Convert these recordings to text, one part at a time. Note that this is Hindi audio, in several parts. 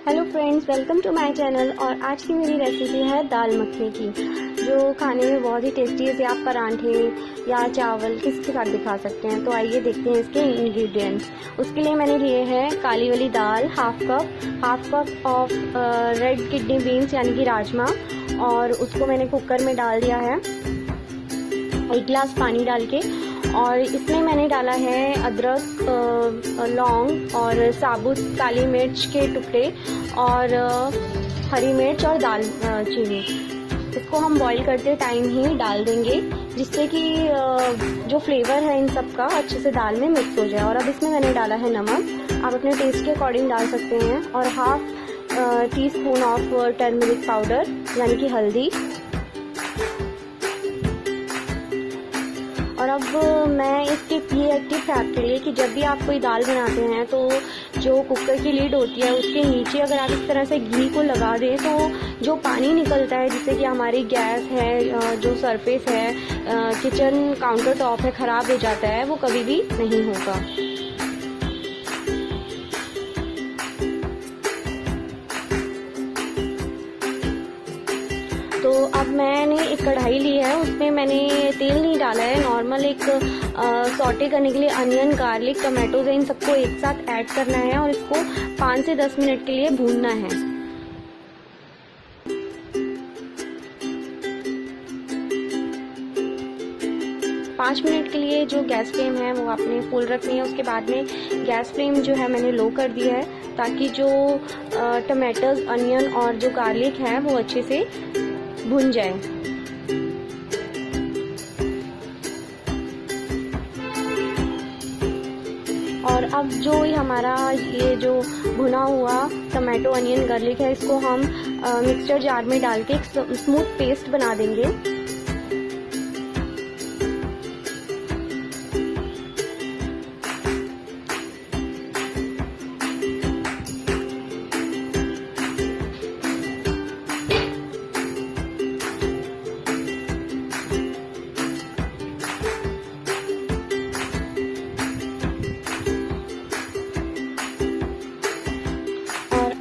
Hello friends, welcome to my channel. और आज की मेरी रेसिपी है दाल मखनी की, जो खाने में बहुत ही टेस्टी है। इसे आप परांठे या चावल किसी के साथ भी खा सकते हैं। तो आइए देखते हैं इसके इंग्रेडिएंट्स। उसके लिए मैंने लिए हैं काली वाली दाल half cup of red kidney beans यानी कि राजमा, और उसको मैंने कुकर में डाल दिया है 1 गिलास पानी डाल के। और इसमें मैंने डाला है अदरक, लौंग और साबुत काली मिर्च के टुकड़े और हरी मिर्च और दाल चीनी। इसको हम बॉईल करते टाइम ही डाल देंगे, जिससे कि जो फ्लेवर है इन सब का अच्छे से दाल में मिक्स हो जाए। और अब इसमें मैंने डाला है नमक, आप अपने टेस्ट के अकॉर्डिंग डाल सकते हैं, और half tea spoon of turmeric powder यानी कि हल्दी। और अब मैं ये एक टिप है आपके लिए कि जब भी आप कोई दाल बनाते हैं तो जो कुकर की लीड होती है उसके नीचे अगर आप इस तरह से घी को लगा दें तो जो पानी निकलता है, जिससे कि हमारी गैस है, जो सरफेस है, किचन काउंटर टॉप है, ख़राब हो जाता है, वो कभी भी नहीं होगा। तो अब मैंने एक कढ़ाई ली है, उसमें मैंने तेल नहीं डाला है, नॉर्मल एक सॉटे करने के लिए अनियन, गार्लिक, टमाटोज इन सबको एक साथ ऐड करना है और इसको 5 से 10 मिनट के लिए भूनना है। पाँच मिनट के लिए जो गैस फ्लेम है वो आपने फुल रखनी है। उसके बाद में गैस फ्लेम जो है मैंने लो कर दिया है, ताकि जो टमाटोज, अनियन और जो गार्लिक है वो अच्छे से भुन जाए। और अब जो हमारा ये जो भुना हुआ टमाटो, अनियन, गार्लिक है, इसको हम मिक्सचर जार में डाल के एक स्मूथ पेस्ट बना देंगे।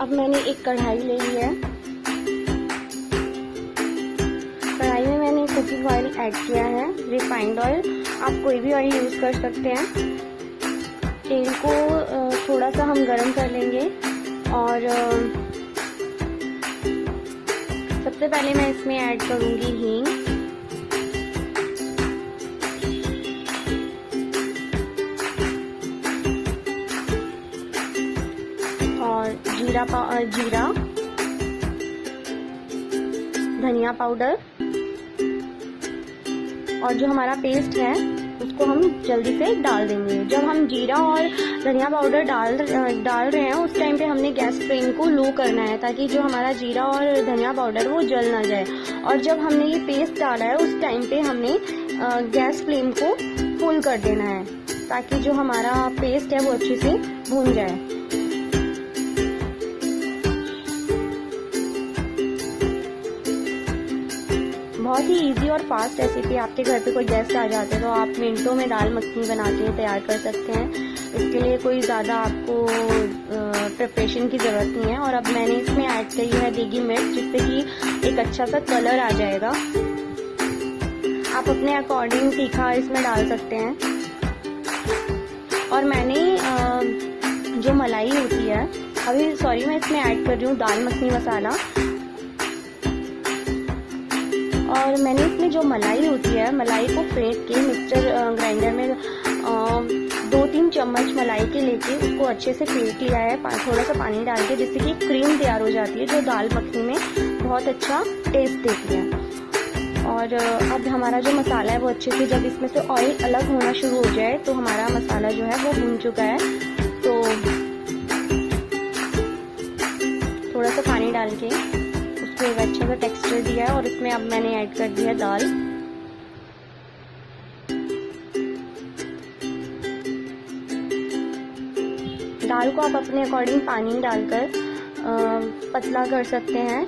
अब मैंने एक कढ़ाई ले ली है, कढ़ाई में मैंने कुकिंग ऑयल ऐड किया है, रिफाइंड ऑयल। आप कोई भी ऑयल यूज़ कर सकते हैं। तेल को थोड़ा सा हम गरम कर लेंगे, और सबसे पहले मैं इसमें ऐड करूँगी हींग, और जीरा, धनिया पाउडर, और जो हमारा पेस्ट है उसको हम जल्दी से डाल देंगे। जब हम जीरा और धनिया पाउडर डाल रहे हैं उस टाइम पे हमने गैस फ्लेम को लो करना है, ताकि जो हमारा जीरा और धनिया पाउडर वो जल ना जाए। और जब हमने ये पेस्ट डाला है उस टाइम पे हमने गैस फ्लेम को फुल कर देना है, ताकि जो हमारा पेस्ट है वो अच्छे से भून जाए। बहुत ही इजी और फास्ट रेसिपी। आपके घर पे कोई गेस्ट आ जाते हैं तो आप मिनटों में दाल मखनी बना के तैयार कर सकते हैं। इसके लिए कोई ज़्यादा आपको प्रिपरेशन की ज़रूरत नहीं है। और अब मैंने इसमें ऐड की है देगी मिर्च, जिससे कि एक अच्छा सा कलर आ जाएगा। आप अपने अकॉर्डिंग तीखा इसमें डाल सकते हैं। और मैंने जो मलाई होती है, मैं इसमें ऐड कर रही हूँ दाल मखनी मसाला। और मैंने इसमें जो मलाई होती है, मलाई को फेंट के मिक्सचर ग्राइंडर में 2-3 चम्मच मलाई के लेके उसको अच्छे से फेंट लिया है, थोड़ा सा पानी डाल के, जिससे कि क्रीम तैयार हो जाती है, जो दाल मखनी में बहुत अच्छा टेस्ट देती है। और अब हमारा जो मसाला है वो अच्छे से, जब इसमें से ऑयल अलग होना शुरू हो जाए तो हमारा मसाला जो है वो भून चुका है। तो थोड़ा सा पानी डाल के उसको एक अच्छा सा टेक्सचर दिया है, और इसमें अब मैंने ऐड कर दिया दाल। दाल को आप अपने अकॉर्डिंग पानी डालकर पतला कर सकते हैं।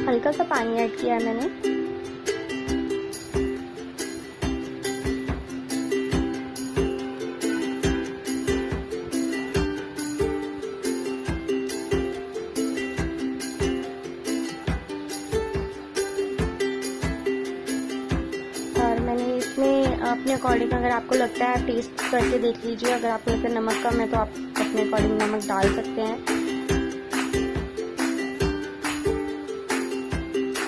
हल्का सा पानी ऐड किया है मैंने। अपने अकॉर्डिंग अगर आपको लगता है टेस्ट करके देख लीजिए, अगर आपको लगता है नमक कम है तो आप अपने अकॉर्डिंग नमक डाल सकते हैं।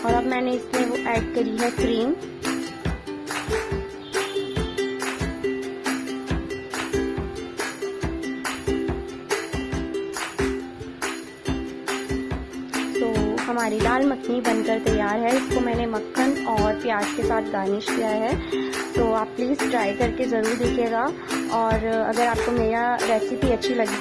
और अब मैंने इसमें वो ऐड करी है क्रीम। हमारी दाल मखनी बनकर तैयार है। इसको मैंने मक्खन और प्याज के साथ गार्निश किया है। तो आप प्लीज़ ट्राई करके ज़रूर देखिएगा। और अगर आपको मेरा रेसिपी अच्छी लगी